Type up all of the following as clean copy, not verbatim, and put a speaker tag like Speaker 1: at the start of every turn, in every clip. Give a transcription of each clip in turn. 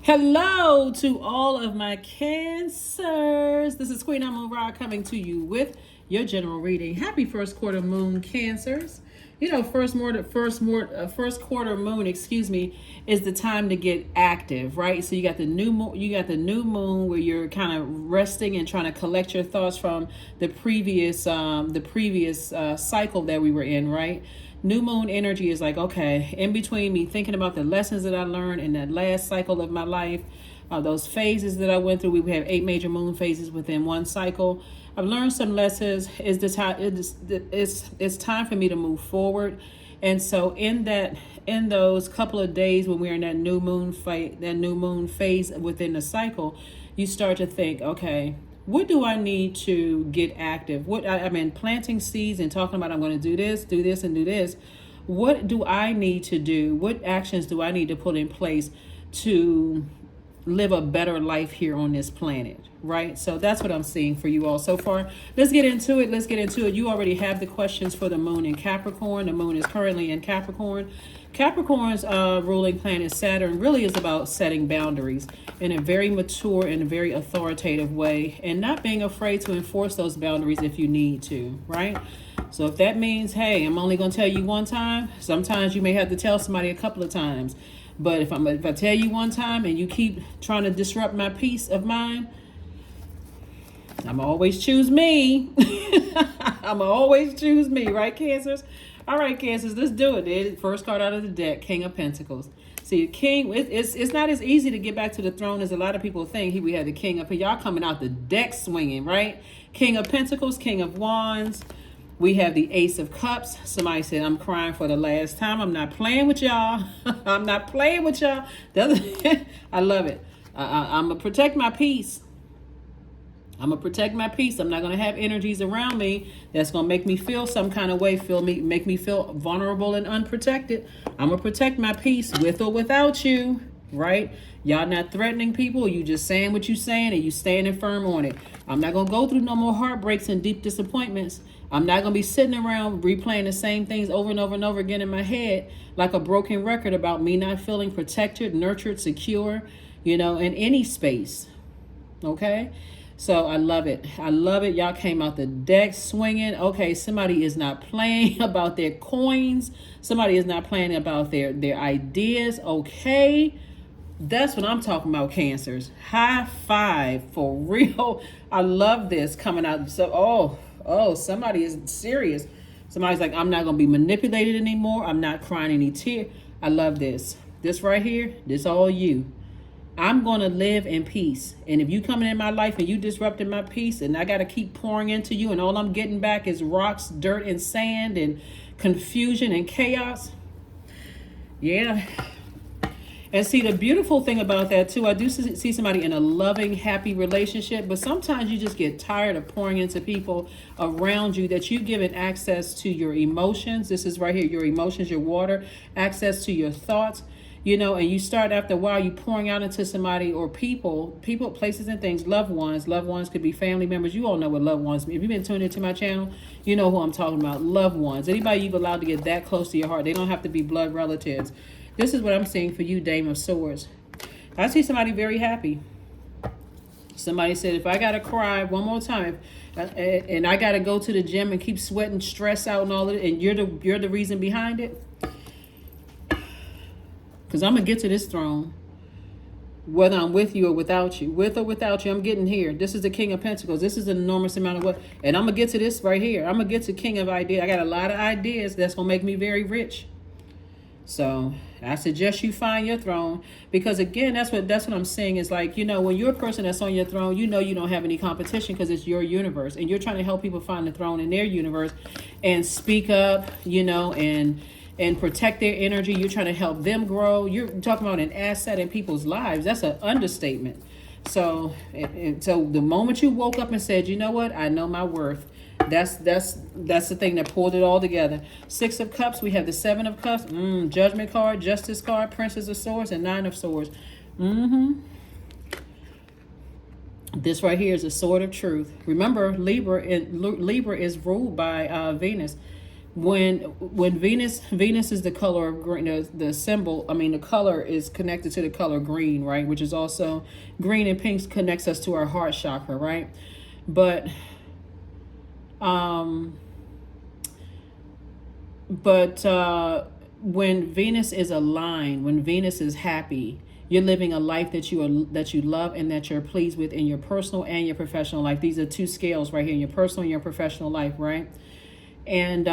Speaker 1: Hello to all of my Cancers. This is Queen Amun Ra coming to you with your general reading. Happy first quarter moon, Cancers. You know, first quarter moon, is the time to get active, right? So you got the new moon where you're kind of resting and trying to collect your thoughts from the previous cycle that we were in, right? New moon energy is like, okay, in between me thinking about the lessons that I learned in that last cycle of my life, those phases that I went through. We have 8 major moon phases within one cycle. I've learned some lessons. It's time for me to move forward. And so in those couple of days when we're in that new moon phase within the cycle, you start to think, okay, what do I need to get active? I've been planting seeds and talking about I'm going to do this, and do this. What do I need to do? What actions do I need to put in place to live a better life here on this planet, right? So that's what I'm seeing for you all so far. Let's get into it. You already have the questions for the moon in Capricorn. The moon is currently in Capricorn. Capricorn's ruling planet Saturn really is about setting boundaries in a very mature and a very authoritative way, and not being afraid to enforce those boundaries if you need to, right? So if that means, hey, I'm only going to tell you one time, sometimes you may have to tell somebody a couple of times. But if I tell you one time and you keep trying to disrupt my peace of mind, I'm always choose me. I'm always choose me, right, Cancers? All right, Cancers, let's do it. First card out of the deck, King of Pentacles. See, the King, it's not as easy to get back to the throne as a lot of people think. We had the King up here. Y'all coming out the deck swinging, right? King of Pentacles, King of Wands. We have the Ace of Cups. Somebody said, I'm crying for the last time. I'm not playing with y'all. I'm not playing with y'all. I love it. I'm going to protect my peace. I'm going to protect my peace. I'm not going to have energies around me that's going to make me feel some kind of way, make me feel vulnerable and unprotected. I'm going to protect my peace with or without you, right? Y'all not threatening people. You just saying what you saying and you standing firm on it. I'm not going to go through no more heartbreaks and deep disappointments. I'm not going to be sitting around replaying the same things over and over and over again in my head like a broken record about me not feeling protected, nurtured, secure, in any space. Okay? So I love it. I love it. Y'all came out the deck swinging. Okay, somebody is not playing about their coins. Somebody is not playing about their ideas. Okay? That's what I'm talking about, Cancers. High five for real. I love this coming out. So, somebody is serious. Somebody's like, I'm not going to be manipulated anymore. I'm not crying any tears. I love this. This right here, this all you. I'm going to live in peace. And if you coming in my life and you disrupting my peace and I got to keep pouring into you and all I'm getting back is rocks, dirt, and sand and confusion and chaos. Yeah. And see, the beautiful thing about that too, I do see somebody in a loving, happy relationship, but sometimes you just get tired of pouring into people around you that you've given access to your emotions. This is right here, your emotions, your water, access to your thoughts. And you start after a while, you pouring out into somebody or people, places and things, loved ones. Loved ones could be family members. You all know what loved ones mean. If you've been tuned into my channel, you know who I'm talking about. Loved ones. Anybody you've allowed to get that close to your heart. They don't have to be blood relatives. This is what I'm seeing for you, Dame of Swords. I see somebody very happy. Somebody said, if I got to cry one more time, and I got to go to the gym and keep sweating, stress out and all of it, and you're the reason behind it, because I'm going to get to this throne, whether I'm with you or without you. With or without you, I'm getting here. This is the King of Pentacles. This is an enormous amount of what. And I'm going to get to this right here. I'm going to get to King of Ideas. I got a lot of ideas that's going to make me very rich. So I suggest you find your throne, because again, that's what I'm saying is like, when you're a person that's on your throne, you don't have any competition because it's your universe and you're trying to help people find the throne in their universe and speak up, and protect their energy. You're trying to help them grow. You're talking about an asset in people's lives. That's an understatement. So, so the moment you woke up and said, you know what, I know my worth. That's the thing that pulled it all together. 6 of Cups. We have the 7 of Cups. Judgment card, Justice card, Princess of Swords, and 9 of Swords. This right here is a sword of truth. Remember, Libra is ruled by Venus. When Venus is the color of green, the symbol, I mean the color is connected to the color green, right? Which is also green and pink connects us to our heart chakra, right? But um when Venus is aligned, when Venus is happy, you're living a life that you love and that you're pleased with in your personal and your professional life. These are two scales right here, in your personal and your professional life, right? And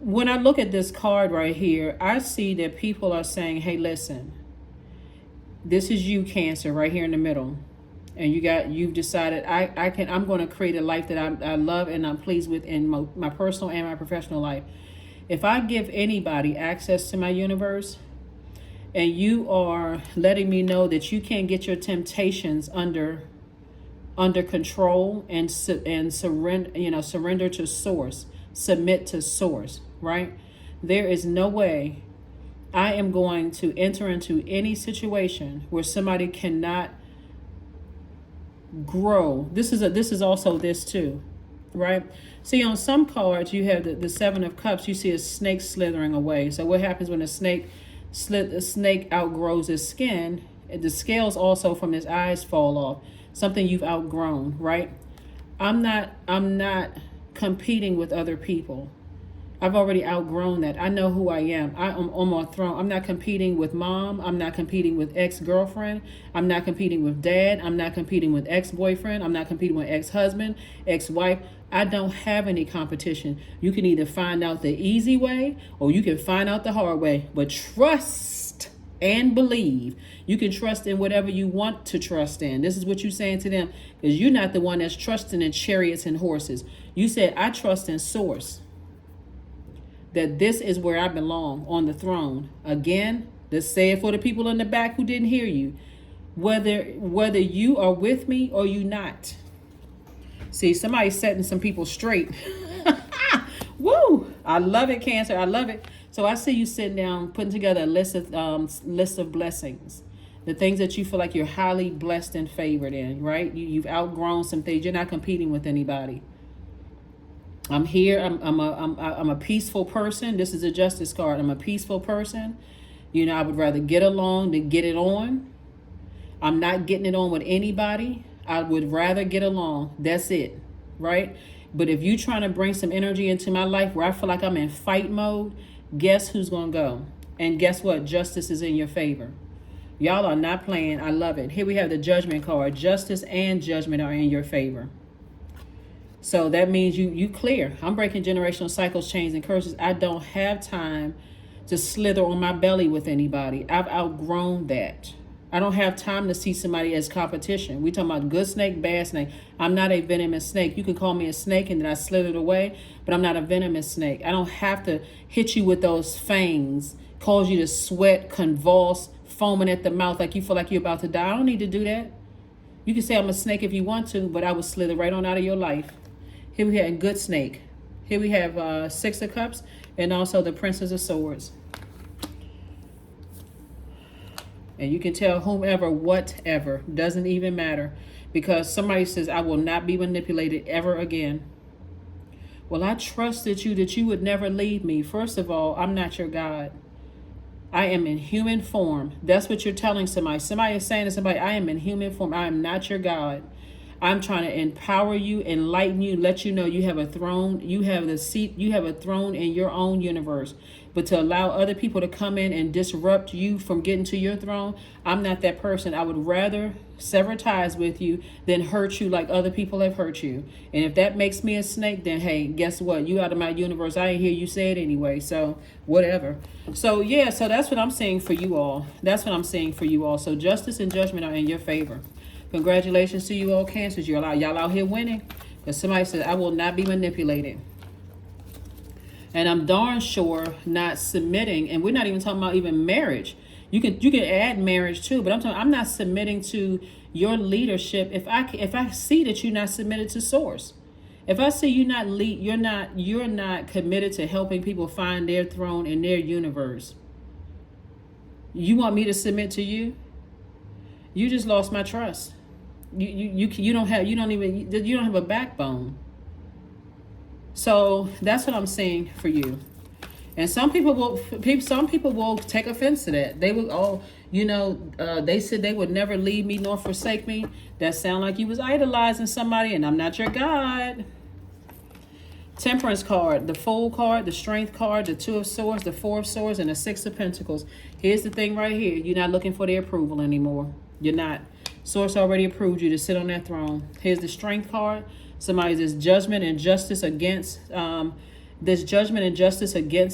Speaker 1: when I look at this card right here, I see that people are saying, hey, listen, this is you, Cancer, right here in the middle. And you've decided I'm going to create a life that I love and I'm pleased with in my personal and my professional life. If I give anybody access to my universe, and you are letting me know that you can't get your temptations under control and surrender to source, submit to source, right? There is no way I am going to enter into any situation where somebody cannot grow. This is also this too, right? See, on some cards you have the Seven of Cups. You see a snake slithering away. So what happens when a snake outgrows its skin? The scales also from his eyes fall off. Something you've outgrown, right? I'm not competing with other people. I've already outgrown that. I know who I am. I'm on my throne. I'm not competing with mom. I'm not competing with ex-girlfriend. I'm not competing with dad. I'm not competing with ex-boyfriend. I'm not competing with ex-husband, ex-wife. I don't have any competition. You can either find out the easy way or you can find out the hard way. But trust and believe. You can trust in whatever you want to trust in. This is what you're saying to them, because you're not the one that's trusting in chariots and horses. You said, I trust in source. That this is where I belong, on the throne. Again, let's say it for the people in the back who didn't hear you. Whether you are with me or you not. See, somebody's setting some people straight. Woo! I love it, Cancer. I love it. So I see you sitting down, putting together a list of blessings. The things that you feel like you're highly blessed and favored in, right? You've outgrown some things. You're not competing with anybody. I'm here. I'm a peaceful person. This is a justice card. I'm a peaceful person. You know, I would rather get along than get it on. I'm not getting it on with anybody. I would rather get along. That's it, right? But if you're trying to bring some energy into my life where I feel like I'm in fight mode, guess who's going to go? And guess what? Justice is in your favor. Y'all are not playing. I love it. Here we have the Judgment card. Justice and judgment are in your favor. So that means you clear. I'm breaking generational cycles, chains, and curses. I don't have time to slither on my belly with anybody. I've outgrown that. I don't have time to see somebody as competition. We talking about good snake, bad snake. I'm not a venomous snake. You can call me a snake and then I slithered away, but I'm not a venomous snake. I don't have to hit you with those fangs, cause you to sweat, convulse, foaming at the mouth like you feel like you're about to die. I don't need to do that. You can say I'm a snake if you want to, but I will slither right on out of your life. Here we have good snake. Here we have Six of Cups and also the Princess of Swords. And you can tell whomever, whatever, doesn't even matter. Because somebody says, I will not be manipulated ever again. Well, I trusted you that you would never leave me. First of all, I'm not your God. I am in human form. That's what you're telling somebody. Somebody is saying to somebody, I am in human form. I am not your God. I'm trying to empower you, enlighten you, let you know you have a throne. You have the seat. You have a throne in your own universe. But to allow other people to come in and disrupt you from getting to your throne, I'm not that person. I would rather sever ties with you than hurt you like other people have hurt you. And if that makes me a snake, then hey, guess what? You out of my universe. I ain't hear you say it anyway. So whatever. So yeah, so that's what I'm saying for you all. That's what I'm saying for you all. So justice and judgment are in your favor. Congratulations to you all, Cancers. Y'all out here winning. Because somebody said, I will not be manipulated. And I'm darn sure not submitting. And we're not even talking about even marriage. You can add marriage too. But I'm not submitting to your leadership if I see that you're not submitted to source. If I see you're not committed to helping people find their throne in their universe. You want me to submit to you? You just lost my trust. You don't have a backbone. So that's what I'm seeing for you. And some people will take offense to that. They will, they said they would never leave me nor forsake me. That sound like you was idolizing somebody, and I'm not your God. Temperance card, the Fool card, the Strength card, the Two of Swords, the Four of Swords, and the Six of Pentacles. Here's the thing right here. You're not looking for their approval anymore. You're not. Source already approved you to sit on that throne. Here's the Strength card. Somebody's judgment and justice against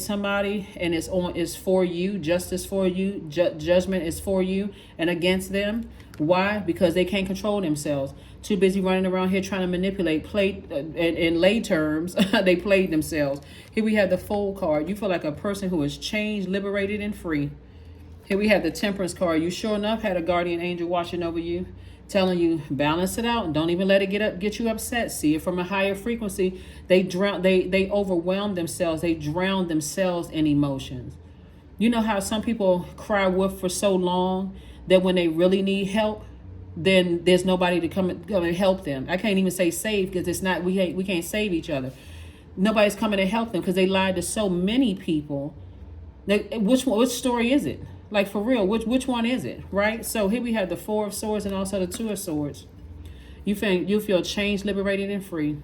Speaker 1: somebody, and it's for you. Justice for you. Judgment is for you and against them. Why? Because they can't control themselves. Too busy running around here trying to manipulate. In lay terms, they played themselves. Here we have the Fool card. You feel like a person who is changed, liberated, and free. Here we have the Temperance card. You sure enough had a guardian angel watching over you, telling you balance it out and don't even let it get you upset. See it from a higher frequency. They overwhelm themselves. They drown themselves in emotions. You know how some people cry wolf for so long that when they really need help, then there's nobody to come and help them. I can't even say save, because it's not, we can't save each other. Nobody's coming to help them because they lied to so many people. Which story is it? Like, for real, which one is it, right? So here we have the Four of Swords and also the Two of Swords. You feel changed, liberated, and free.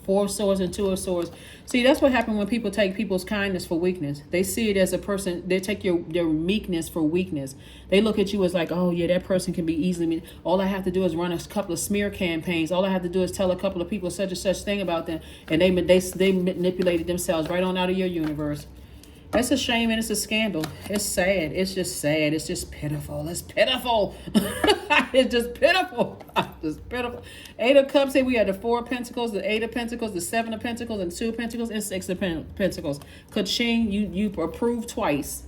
Speaker 1: Four of Swords and Two of Swords. See, that's what happens when people take people's kindness for weakness. They see it as a person. They take their meekness for weakness. They look at you as like, oh yeah, that person can be easily. All I have to do is run a couple of smear campaigns. All I have to do is tell a couple of people such and such thing about them, and they manipulated themselves right on out of your universe. That's a shame, and it's a scandal. It's sad. It's just sad. It's just pitiful. It's pitiful. It's just pitiful. Just pitiful. Eight of Cups. Here we have the Four of Pentacles, the Eight of Pentacles, the Seven of Pentacles, and Two of Pentacles, and Six of Pentacles. Ka-ching, you approved twice.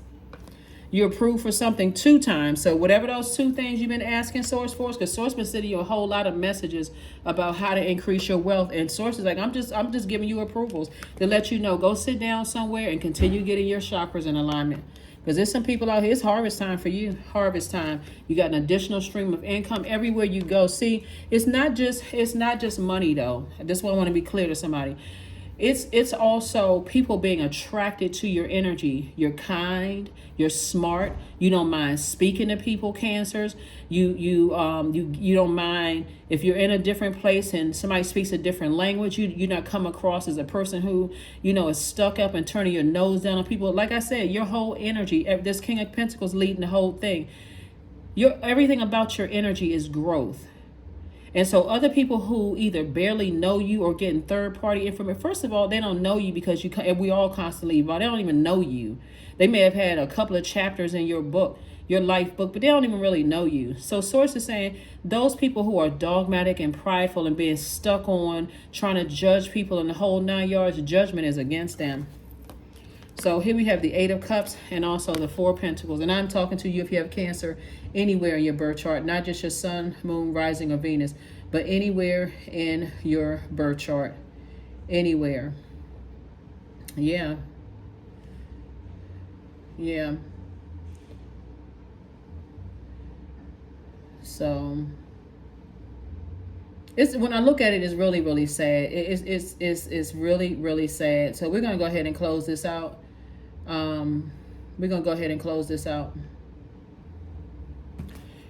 Speaker 1: You approved for something 2 times. So whatever those 2 things you've been asking Source for, because Source been sending you a whole lot of messages about how to increase your wealth. And Source is like, I'm just giving you approvals to let you know, go sit down somewhere and continue getting your chakras in alignment. Because there's some people out here, it's harvest time for you. Harvest time. You got an additional stream of income everywhere you go. See, it's not just money though. That's why I want to be clear to somebody. It's also people being attracted to your energy. You're kind, you're smart, you don't mind speaking to people, Cancers. You don't mind if you're in a different place and somebody speaks a different language. You not come across as a person who, is stuck up and turning your nose down on people. Like I said, your whole energy, this King of Pentacles leading the whole thing. Everything about your energy is growth. And so other people who either barely know you or getting third-party information, first of all, they don't know you because we all constantly evolve. They don't even know you. They may have had a couple of chapters in your book, your life book, but they don't even really know you. So Source is saying those people who are dogmatic and prideful and being stuck on trying to judge people in the whole 9 yards, judgment is against them. So here we have the Eight of Cups and also the Four of Pentacles. And I'm talking to you if you have Cancer anywhere in your birth chart, not just your sun, moon, rising, or Venus, but anywhere in your birth chart. Anywhere. Yeah. Yeah. So when I look at it, it's really, really sad. It's really, really sad. So we're gonna go ahead and close this out.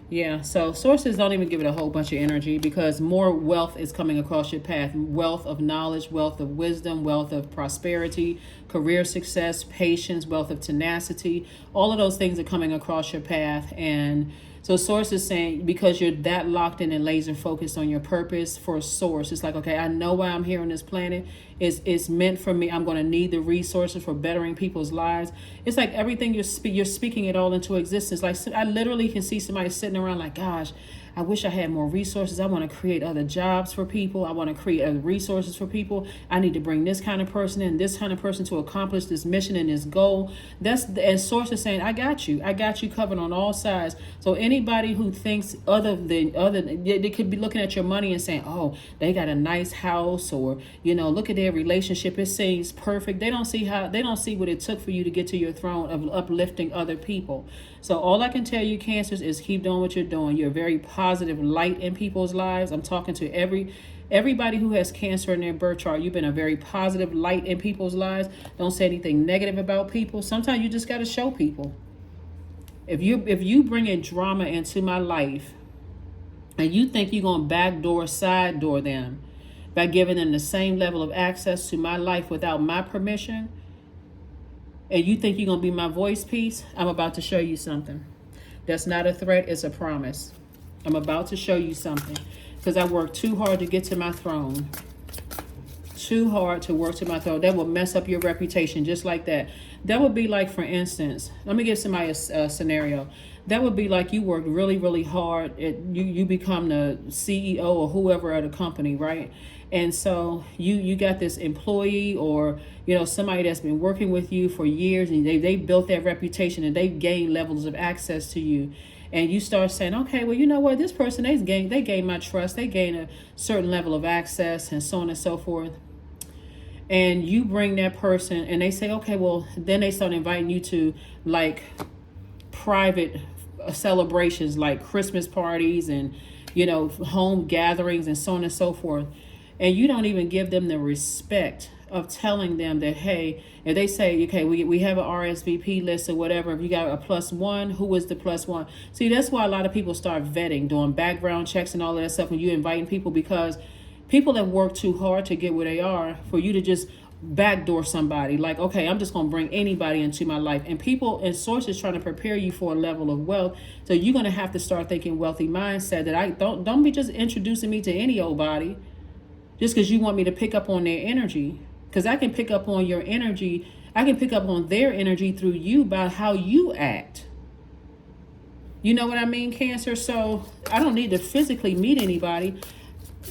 Speaker 1: Yeah, so sources don't even give it a whole bunch of energy because more wealth is coming across your path. Wealth of knowledge, wealth of wisdom, wealth of prosperity, career success, patience, wealth of tenacity. All of those things are coming across your path. And so Source is saying, because you're that locked in and laser focused on your purpose for a source, it's like, okay, I know why I'm here on this planet. It's meant for me. I'm going to need the resources for bettering people's lives. It's like everything you're speaking it all into existence. Like I literally can see somebody sitting around like, gosh, I wish I had more resources. I want to create other jobs for people. I want to create other resources for people. I need to bring this kind of person in, this kind of person to accomplish this mission and this goal. And Source is saying, I got you covered on all sides. So anybody who thinks they could be looking at your money and saying, oh, they got a nice house, or, look at their relationship. It seems perfect. They don't see what it took for you to get to your throne of uplifting other people. So all I can tell you, Cancers, is keep doing what you're doing. You're a very positive light in people's lives. I'm talking to Everybody who has Cancer in their birth chart, you've been a very positive light in people's lives. Don't say anything negative about people. Sometimes you just got to show people. If you bring in drama into my life and you think you're going to backdoor, side door them by giving them the same level of access to my life without my permission, and you think you're going to be my voice piece, I'm about to show you something. That's not a threat, it's a promise. I'm about to show you something because I worked too hard to get to my throne. Too hard to work to my throne. That will mess up your reputation just like that. That would be like, for instance, let me give somebody a scenario. That would be like you worked really, really hard. You become the CEO or whoever of the company, right? And so you got this employee or, you know, somebody that's been working with you for years, and they built that reputation and they've gained levels of access to you. And you start saying, okay, well, you know what? This person, they gained my trust. They gain a certain level of access and so on and so forth. And you bring that person and they say, okay, well, then they start inviting you to like private celebrations like Christmas parties and, you know, home gatherings and so on and so forth. And you don't even give them the respect of telling them that, hey, if they say, okay, we have an RSVP list or whatever, if you got a +1, who is the +1? See, that's why a lot of people start vetting, doing background checks and all of that stuff when you're inviting people, because people have worked too hard to get where they are for you to just backdoor somebody. Like, okay, I'm just going to bring anybody into my life. And people and sources trying to prepare you for a level of wealth. So you're going to have to start thinking wealthy mindset, that I don't be just introducing me to any old body just because you want me to pick up on their energy. Because I can pick up on your energy. I can pick up on their energy through you by how you act. You know what I mean, Cancer? So I don't need to physically meet anybody.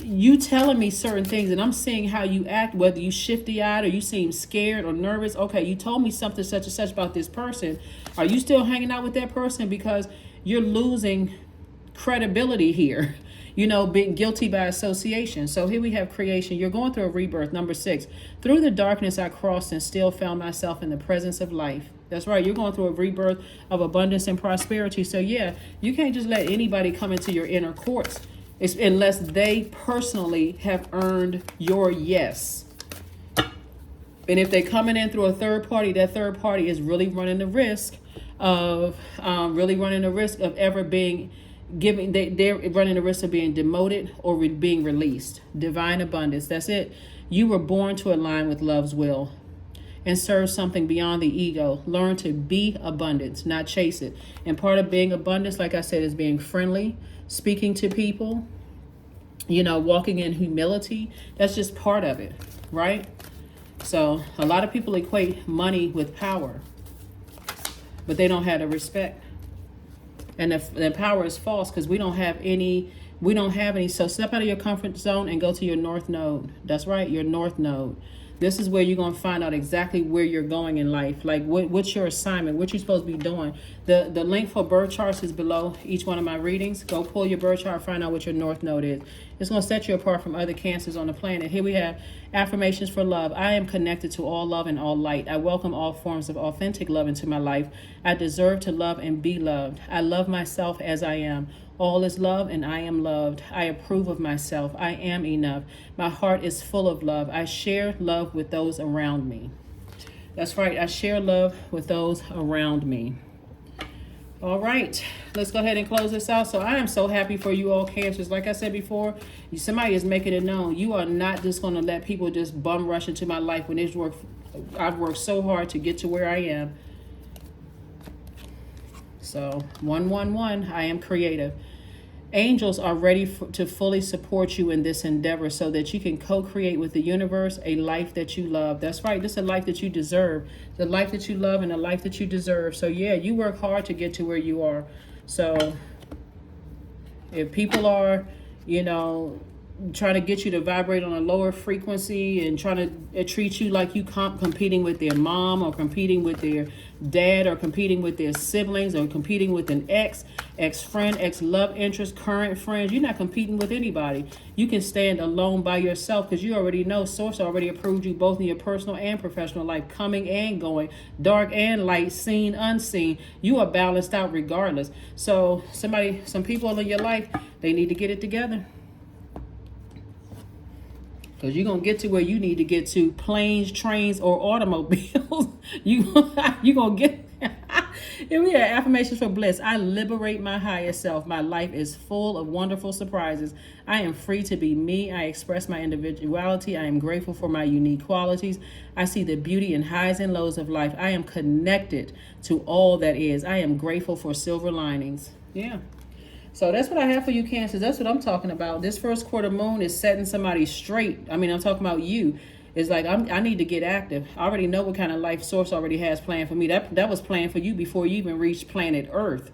Speaker 1: You telling me certain things and I'm seeing how you act, whether you shifty-eyed or you seem scared or nervous. Okay, you told me something such and such about this person. Are you still hanging out with that person? Because you're losing credibility here. You know, being guilty by association. So here we have creation. You're going through a rebirth. Number 6. Through the darkness I crossed and still found myself in the presence of life. That's right. You're going through a rebirth of abundance and prosperity. So yeah, you can't just let anybody come into your inner courts unless they personally have earned your yes. And if they're coming in through a third party, that third party is really running the risk of ever being giving. They're running the risk of being demoted or being released. Divine abundance. That's it. You were born to align with love's will and serve something beyond the ego. Learn to be abundance, not chase it. And part of being abundance, like I said, is being friendly, speaking to people, you know, walking in humility. That's just part of it, right? So a lot of people equate money with power, but they don't have the respect. And the power is false because we don't have any. So step out of your comfort zone and go to your north node. That's right, your north node. This is where you're going to find out exactly where you're going in life. Like what's your assignment, what you're supposed to be doing. The link for birth charts is below each one of my readings. Go pull your birth chart, find out what your north node is. It's going to set you apart from other cancers on the planet. Here we have affirmations for love. I am connected to all love and all light. I welcome all forms of authentic love into my life. I deserve to love and be loved. I love myself as I am. All is love and I am loved. I approve of myself. I am enough. My heart is full of love. I share love with those around me. That's right. I share love with those around me. All right. Let's go ahead and close this out. So I am so happy for you all, Cancers. Like I said before, somebody is making it known. You are not just going to let people just bum rush into my life when I've worked so hard to get to where I am. So 111, I am creative. Angels are ready to fully support you in this endeavor so that you can co-create with the universe a life that you love. That's right. This is a life that you deserve. The life that you love and a life that you deserve. So yeah, you work hard to get to where you are. So if people are, you know, trying to get you to vibrate on a lower frequency and trying to treat you like you competing with their mom or competing with their dad or competing with their siblings or competing with an ex-friend, ex-love interest, current friends. You're not competing with anybody. You can stand alone by yourself because you already know Source already approved you both in your personal and professional life, coming and going, dark and light, seen, unseen. You are balanced out regardless. So some people in your life, they need to get it together. Because you're going to get to where you need to get to, planes, trains, or automobiles. you going to get... Here we are, affirmations for bliss. I liberate my higher self. My life is full of wonderful surprises. I am free to be me. I express my individuality. I am grateful for my unique qualities. I see the beauty in highs and lows of life. I am connected to all that is. I am grateful for silver linings. Yeah. So that's what I have for you, Cancers. That's what I'm talking about. This first quarter moon is setting somebody straight. I mean, I'm talking about you. It's like I need to get active. I already know what kind of life source already has planned for me. That was planned for you before you even reached planet Earth.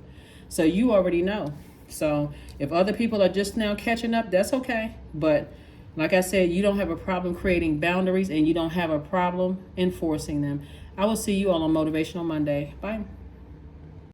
Speaker 1: So you already know. So if other people are just now catching up, that's okay. But like I said, you don't have a problem creating boundaries, and you don't have a problem enforcing them. I will see you all on Motivational Monday. Bye.